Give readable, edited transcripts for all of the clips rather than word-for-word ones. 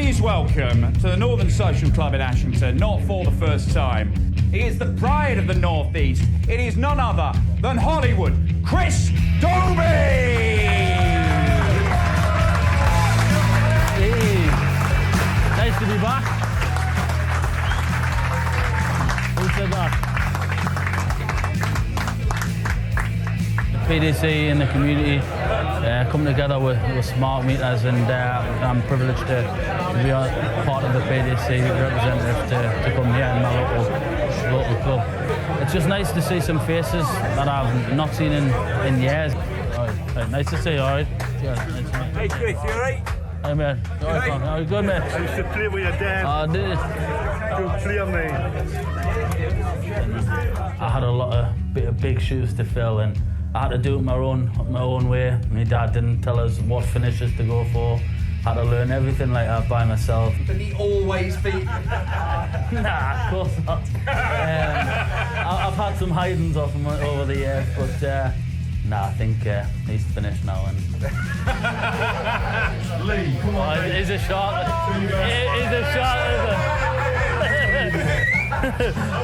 Please welcome to the Northern Social Club in Ashington, not for the first time. He is the pride of the North East. It is none other than Hollywood, Chris Dobey! Hey, nice to be back. Who said that? The PDC and the community come together with smart meters, and I'm privileged to be a part of the PDC representative to come here in my local club. It's just nice to see some faces that I've not seen in years. Right, nice to see you, all right? Yeah, nice to meet you. Hey Chris, you alright? Hey man, you all right, man? How you good, man? I used to play with your dad. I did. Good player, mate. I had a lot of big shoes to fill, and I had to do it my own way. My dad didn't tell us what finishes to go for. Had to learn everything like that by myself. Did he always beat? Nah, of course not. I've had some hidings off him over the years, but nah, I think he's finished now. And Lee, come on. He's a shot. He's a shot, isn't he?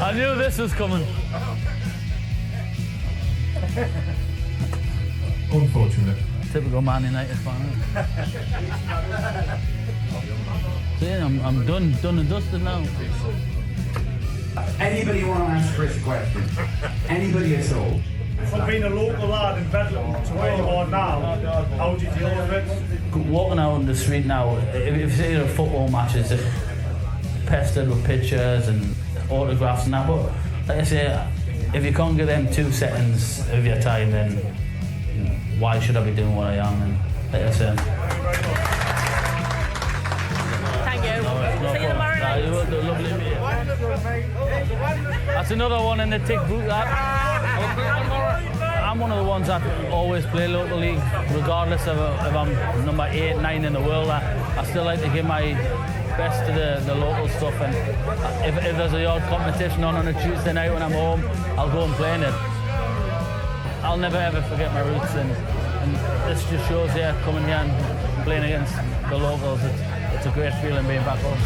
I knew this was coming. Unfortunate. Typical Man United fan. See, I'm done and dusted now. Anybody want to ask Chris a question? Anybody at all? From being a local lad in Bedlam to where you are now, how do you deal with it? Walking out on the street now, if you see the football matches, it's pestered with pictures and autographs and that, but like I say, if you can't give them 2 seconds of your time, then why should I be doing what I am? And like I say, Thank you. no See you tomorrow problem. night. You were lovely meeting. That's another one in the tick boot. I'm one of the ones that always play local league, regardless of if I'm number 8, 9 in the world. I still like to give my best to the local stuff, and if there's a odd competition on a Tuesday night when I'm home, I'll go and play in it. I'll never ever forget my roots, and this just shows here, coming here and playing against the locals, it's a great feeling being back home.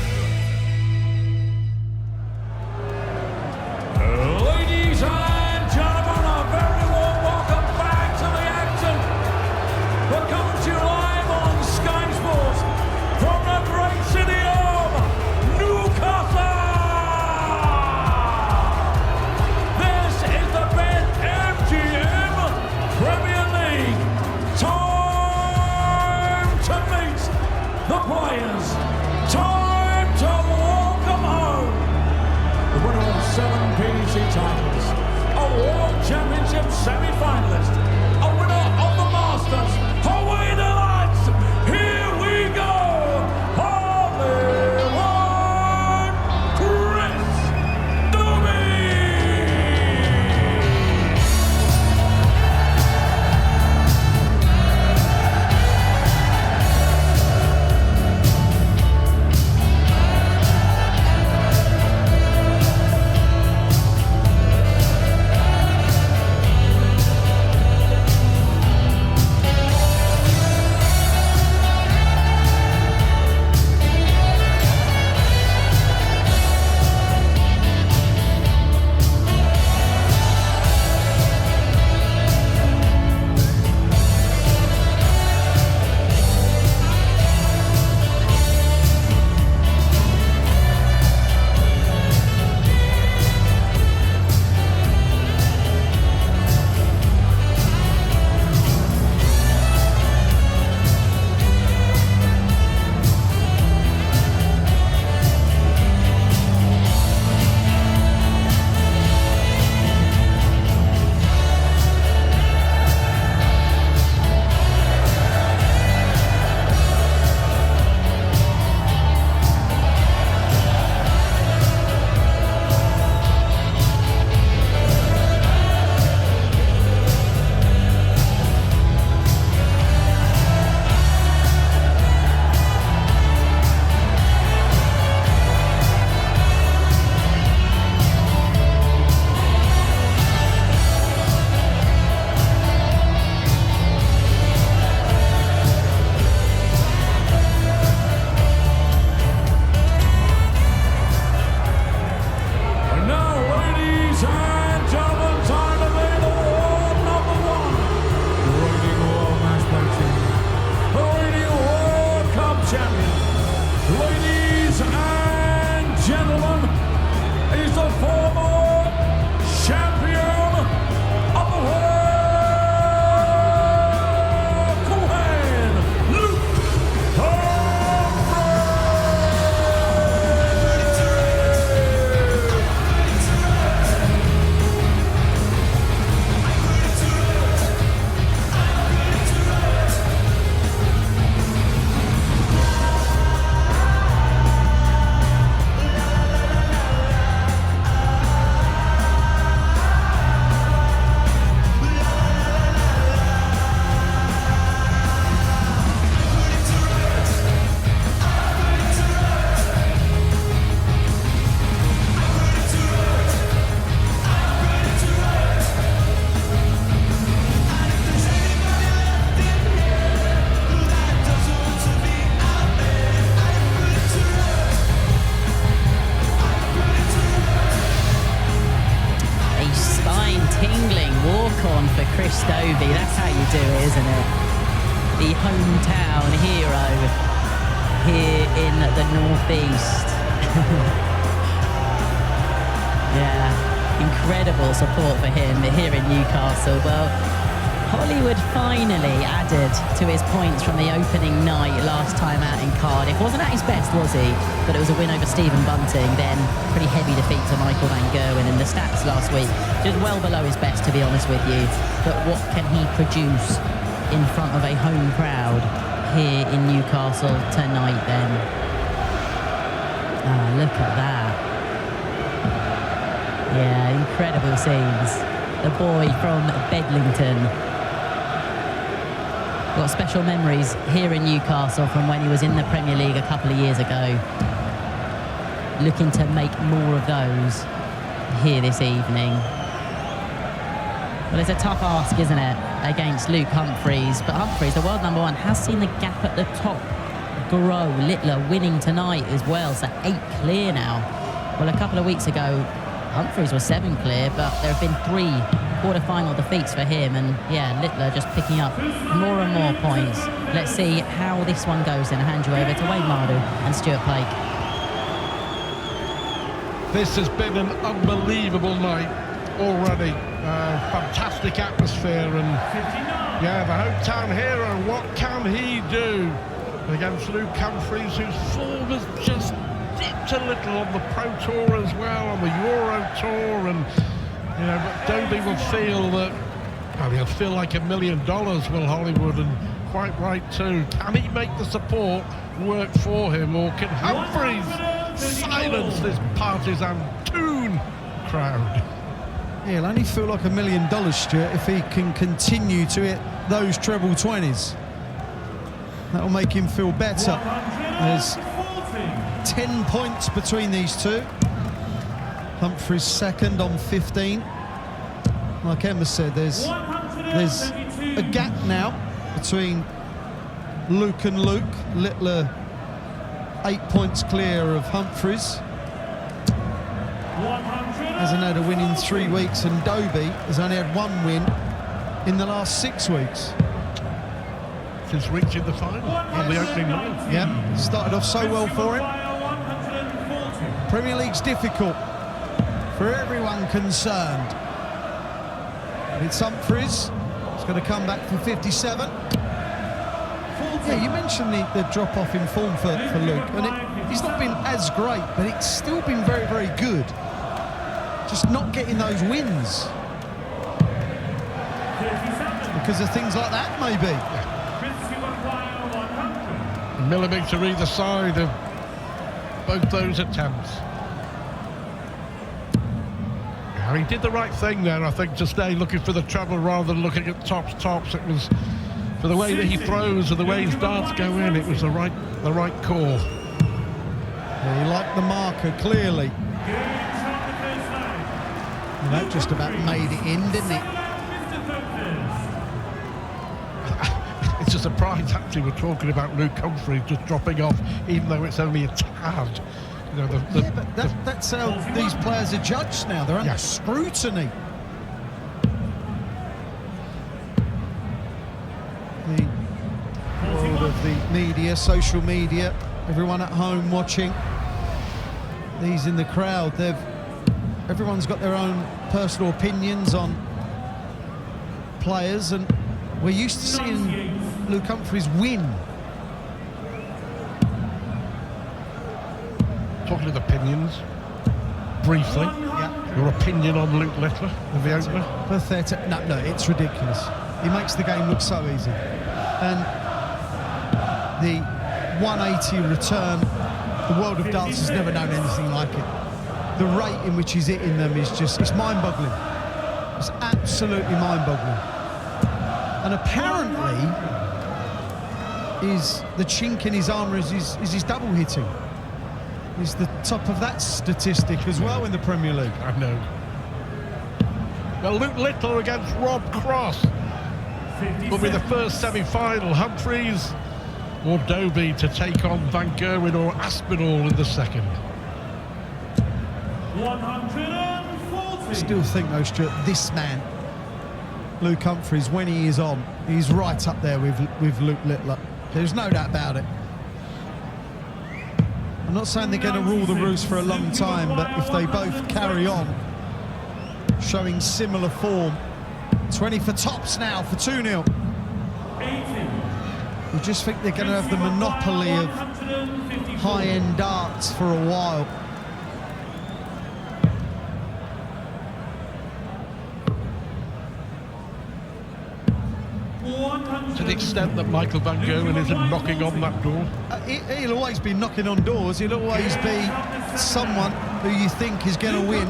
Ladies and gentlemen, a very warm welcome back to the action. We're coming to you live on Sky Sports from the great city of Newcastle. This is the BetMGM Premier League. Time to meet the players. Time to welcome home the winner of 7 PDC titles, a World Championship semi-finalist, a winner of the Masters. Away the lads! Here we go! Hollywood Chris Dobey! champion. Ladies and gentlemen, he's the former champion of the world, Cohen, Luke Dobey, that's how you do it, isn't it? The hometown hero here in the northeast. Yeah, incredible support for him here in Newcastle. Well, Hollywood finally added to his points from the opening night last time out in Cardiff. Wasn't at his best, was he? But it was a win over Stephen Bunting, then pretty heavy defeat to Michael van Gerwen. And the stats last week, just well below his best, to be honest with you. But what can he produce in front of a home crowd here in Newcastle tonight then? Ah, look at that. Yeah, incredible scenes. The boy from Bedlington. Got special memories here in Newcastle from when he was in the Premier League a couple of years ago. Looking to make more of those here this evening. Well, it's a tough ask, isn't it, against Luke Humphries. But Humphries, the world #1, has seen the gap at the top grow. Littler winning tonight as well, so 8 clear now. Well, a couple of weeks ago, Humphries was 7 clear, but there have been 3 quarter-final defeats for him, and yeah, Littler just picking up more and more points. Let's see how this one goes, and I'll hand you over to Wayne Mardu and Stuart Pike. This has been an unbelievable night already. Fantastic atmosphere, and yeah, the hometown hero, what can he do against Luke Humphries, whose form has just dipped a little on the Pro Tour as well, on the Euro Tour, and you know, but Dobey will feel that, well, he'll feel like $1 million, will Hollywood, and quite right too. Can he make the support work for him, or can Humphries silence this partisan Toon crowd? Yeah, he'll only feel like $1 million, Stuart, if he can continue to hit those treble 20s. That'll make him feel better. There's 10 points between these two. Humphries second on 15. Like Emma said, there's a gap now between Luke and Luke. Littler 8 points clear of Humphries. Hasn't had a win in 3 weeks, and Dobey has only had 1 win in the last 6 weeks. Since reaching the final on the opening night. Yeah, started off so well for him. Premier League's difficult for everyone concerned. It's Humphries. He's going to come back for 57. Yeah, you mentioned the drop-off in form for Luke, and he's not been as great, but it's still been very, very good. Just not getting those wins. Because of things like that, maybe. A millimetre either side of both those attempts. Now, he did the right thing there, I think, to stay looking for the treble rather than looking at tops. It was, for the way that he throws and the way his darts go in, it was the right call. Yeah, he liked the marker, clearly. And that just about made it in, didn't it? It's a surprise, actually, we're talking about Luke Humphries just dropping off, even though it's only a tad. You know, yeah, but that's how these players are judged now. They're under scrutiny. The world of of the media, social media, everyone at home watching. These in the crowd, everyone's got their own personal opinions on players, and we're used to seeing Luke Humphries win. Talking of opinions, briefly, your opinion on Luke Littler in the opener? Pathetic. No, it's ridiculous. He makes the game look so easy. And the 180 return, the world of darts has never known anything like it. The rate in which he's hitting them is just, it's mind-boggling. It's absolutely mind-boggling. And apparently, the chink in his armour is his double hitting. He's the top of that statistic as well in the Premier League. I know. Well, Luke Littler against Rob Cross will be the first semi-final. Humphries or Dobey to take on Van Gerwen or Aspinall in the second. 140. I still think, though, Stuart, this man, Luke Humphries, when he is on, he's right up there with Luke Littler. There's no doubt about it. I'm not saying they're going to rule the roost for a long time, but if they both carry on showing similar form, 20 for tops now for 2-0. We just think they're going to have the monopoly of high-end darts for a while. To the extent that Michael Van Gerwen isn't knocking on that door. He'll always be knocking on doors. He'll always be someone who you think is going to win.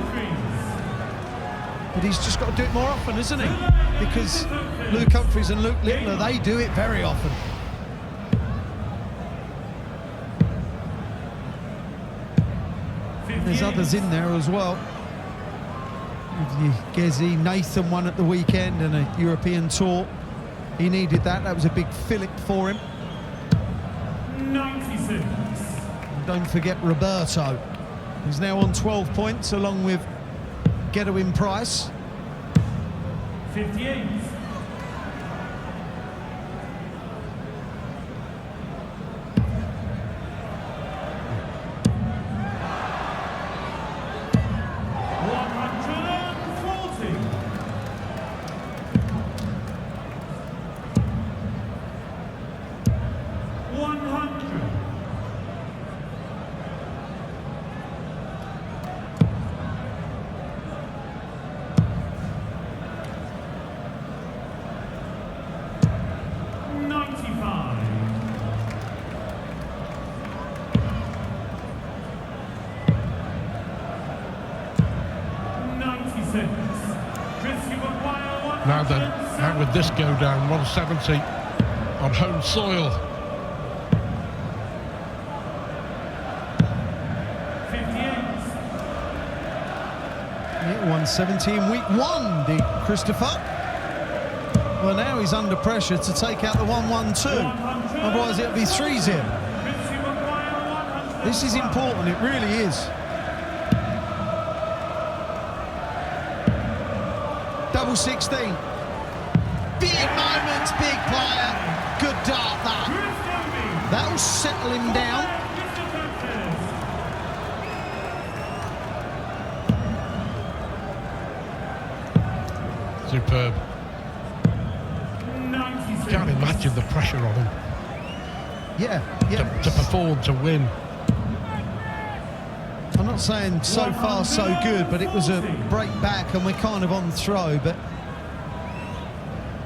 But he's just got to do it more often, isn't he? Because Luke Humphries and Luke Littler, they do it very often. There's others in there as well. Gezi, Nathan won at the weekend and a European tour. He needed that. That was a big fillip for him. 96. And don't forget Roberto. He's now on 12 points along with Gedwin Price. 58. Now then, how would this go down? 170 on home soil. 170 in week one, did Christopher. Well, now he's under pressure to take out the 112. Otherwise, it'll be 3-0. This is important, it really is. Double 16. Big moments, big player. Good dart, that. That'll settle him down. Superb. Can't imagine the pressure on him. Yeah. To perform, to win. I'm not saying so far so good, but it was a break back and we're kind of on the throw, but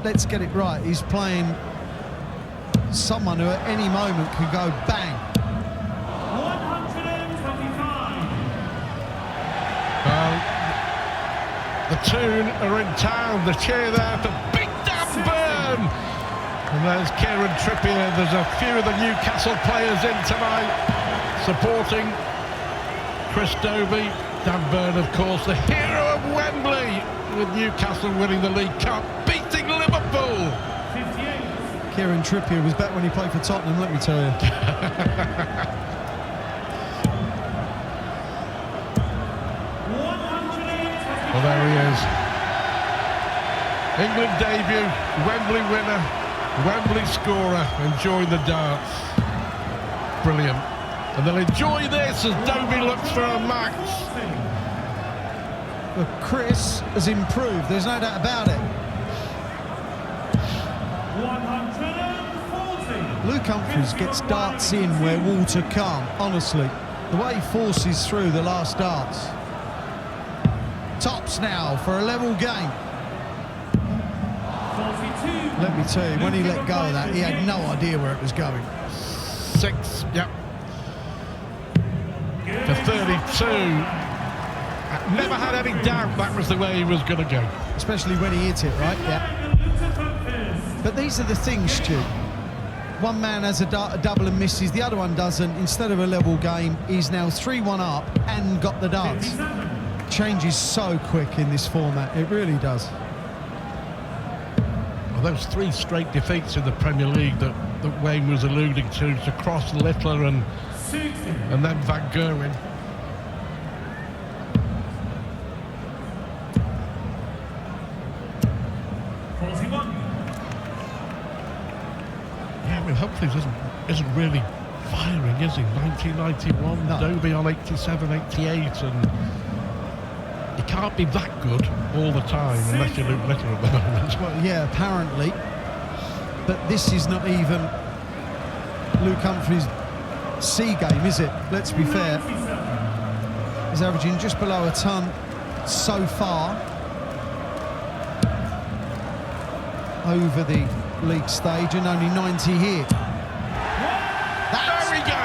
let's get it right. He's playing someone who at any moment could go bang. 125. The Toon are in town. The cheer there for Big Dan Burn. And there's Kieran Trippier. There's a few of the Newcastle players in tonight supporting Chris Dobey. Dan Burn, of course, the hero of Wembley, with Newcastle winning the League Cup, beating Liverpool. 58. Kieran Trippier was back when he played for Tottenham, let me tell you. Well, there he is. England debut, Wembley winner, Wembley scorer enjoying the darts. Brilliant. And they'll enjoy this as Dobey looks for a max. But Chris has improved, there's no doubt about it. 140. Luke Humphries gets darts in where Walter can't, honestly. The way he forces through the last darts. Tops now for a level game. 42. Let me tell you, when he let go of that, he had no idea where it was going. 6, yep. To 32. Never had any doubt that was the way he was going to go. Especially when he hit it, right? Yeah. But these are the things, Stu. One man has a double and misses, the other one doesn't. Instead of a level game, he's now 3-1 up and got the darts. Changes so quick in this format, it really does. Well, those 3 straight defeats in the Premier League that Wayne was alluding to Cross, Littler and then Van Gerwen. Yeah, I mean, Humphries isn't really firing, is he? 1991, No. Dobey on 87, 88, and he can't be that good all the time unless you Luke Littler at the moment. Well, yeah, apparently. But this is not even Luke Humphries' C game, is it? Let's be fair. He's averaging just below a ton so far over the league stage, and only 90 here. There we go!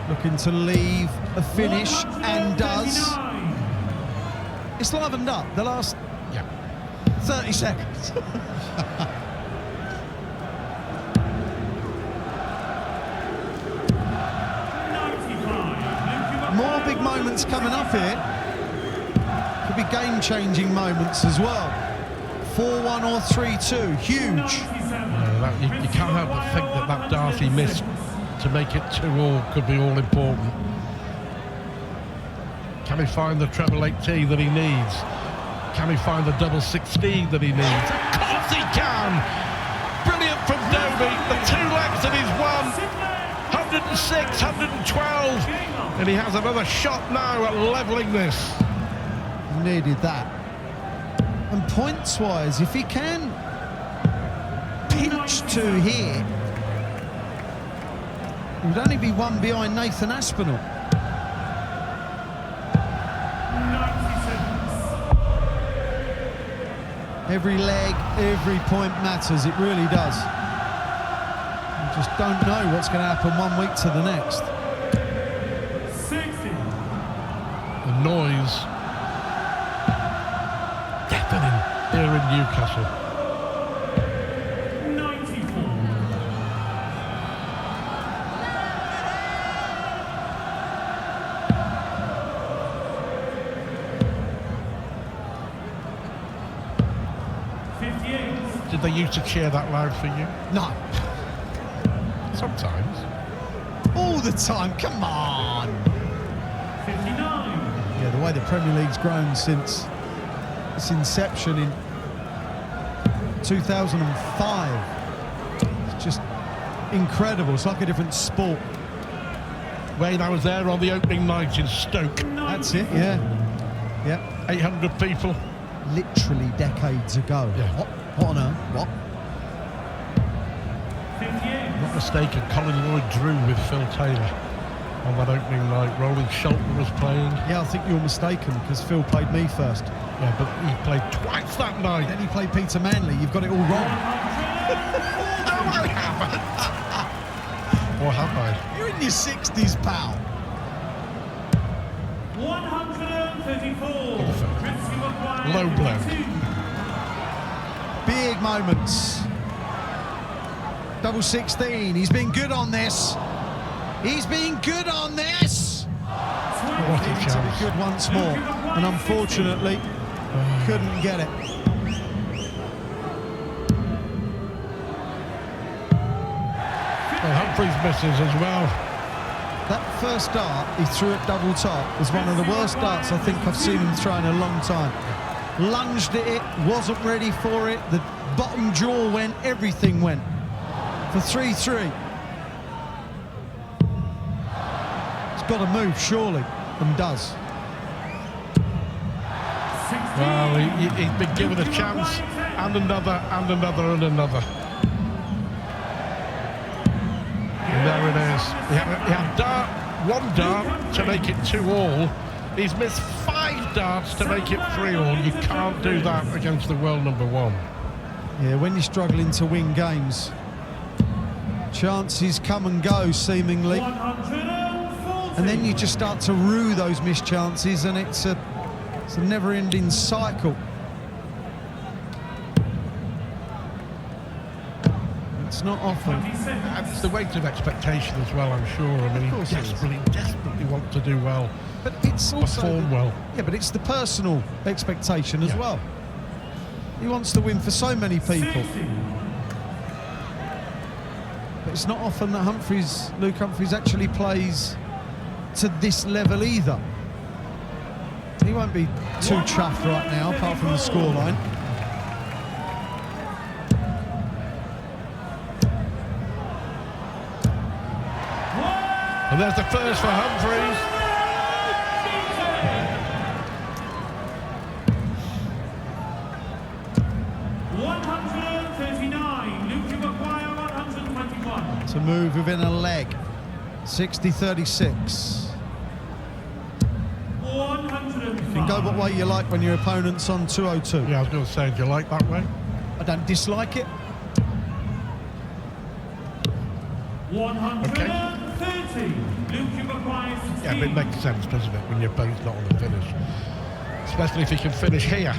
Looking to leave a finish, and does. It's livened up the last 30 seconds. More big moments coming up here. Could be game-changing moments as well. 4-1 or 3-2, huge. You can't help but think that dart he missed to make it 2-all could be all important. Can he find the treble 18 that he needs? Can he find the double 16 that he needs? Of course he can! Brilliant from Dobey. The 2 legs that he's won. 106, 112. And he has another shot now at levelling this. Needed that. And points-wise, if he can pinch 2 here, he would only be 1 behind Nathan Aspinall. Every leg, every point matters, it really does. You just don't know what's going to happen one week to the next. 60. The noise deafening here in Newcastle. 94. Did they used to cheer that loud for you? No, Sometimes. all the time, come on. 59. Yeah, the way the Premier League's grown since its inception in 2005. It's just incredible. It's like a different sport. Wayne, I was there on the opening night in Stoke. That's it, yeah. Yeah, 800 people. literally decades ago. Yeah. What on earth? What? 58. Not mistaken, Colin Lloyd drew with Phil Taylor on that opening night. Roland Shelton was playing. Yeah, I think you're mistaken because Phil played me first. Yeah, but he played twice that night. Then he played Peter Manley. You've got it all wrong. No, I haven't. Or have I? You're in your 60s, pal. 134. Low blow. Big moments. Double 16. He's been good on this. He's been good on this. What a To be chance. good once more. And unfortunately, couldn't get it. Well, Humphries misses as well. That first dart he threw at double top was one of the worst darts I think I've seen him throw in a long time. lunged at it, wasn't ready for it. The bottom jaw went, everything went for 3-3. It's got to move, surely, and does. Well, he's been given a chance, and another, and another, and another. And there it is. He had one dart to make it 2-all. He's missed 5 darts to make it 3-all. You can't do that against the world number 1. Yeah, when you're struggling to win games, chances come and go, seemingly. And then you just start to rue those missed chances, and it's a never-ending cycle. It's not often. And it's the weight of expectation as well, I'm sure. I mean, he desperately wants to do well, but it's also perform well. Yeah, but it's the personal expectation as well. He wants to win for so many people. But it's not often that Luke Humphries actually plays to this level either. He won't be too chuffed right now, apart from the scoreline. And there's the first for Humphries. To move within a leg. 60-36. You can go what way you like when your opponent's on 202. Yeah, I was going to say, do you like that way? I don't dislike it. 130. Yeah, but it makes sense, doesn't it, when your opponent's not on the finish? Especially if he can finish here.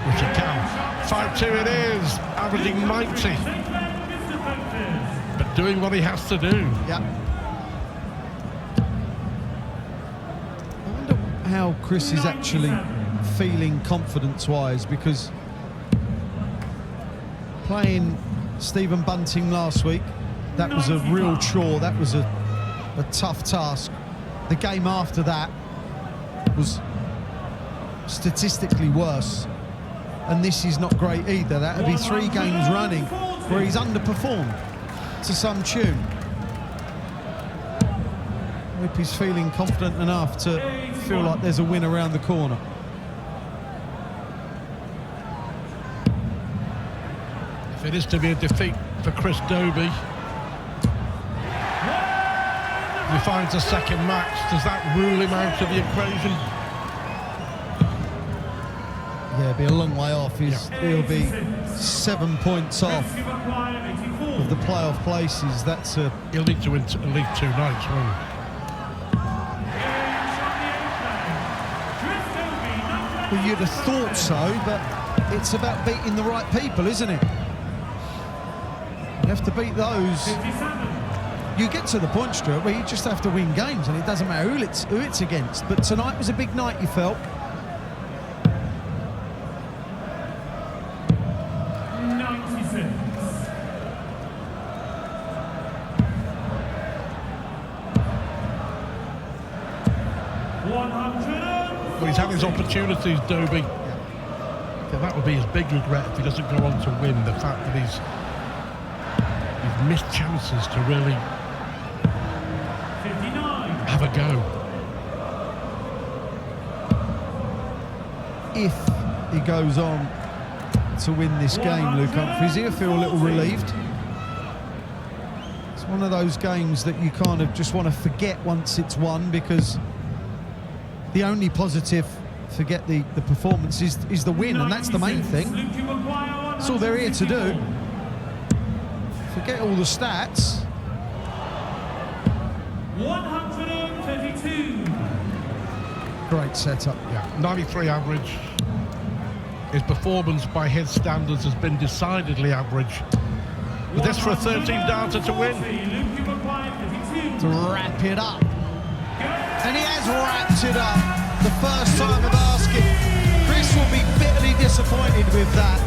Which he can. 5-2 it is, averaging 90. But doing what he has to do. Yeah. I wonder how Chris is actually feeling confidence-wise, because playing Stephen Bunting last week, that was a real chore. That was a tough task. The game after that was statistically worse, and this is not great either. That would be 3 games running where he's underperformed to some tune. I hope he's feeling confident enough to feel like there's a win around the corner. If it is to be a defeat for Chris Dobey, if he finds a second match, does that rule him out of the equation? Yeah, it'll be a long way off. He'll be 7 points off of the playoff places. He'll need to win at least 2 nights, won't he? Well, you'd have thought so, but it's about beating the right people, isn't it? You have to beat those. You get to the point, Stuart, where you just have to win games, and it doesn't matter who it's against. But tonight was a big night, you felt. Well, he's had his opportunities, Dobey. So that would be his big regret if he doesn't go on to win. The fact that he's missed chances to really have a go. If he goes on to win this game, Luke Humphries, he'll feel a little relieved. It's one of those games that you kind of just want to forget once it's won, because the only positive, forget the performance, is the win, and that's the main thing. That's all they're here to do. Forget all the stats. 132. Great setup. Yeah, 93 average. His performance by his standards has been decidedly average. But this for a 13-darter to win. To wrap it up. And he has wrapped it up. The first time of asking. Chris will be bitterly disappointed with that.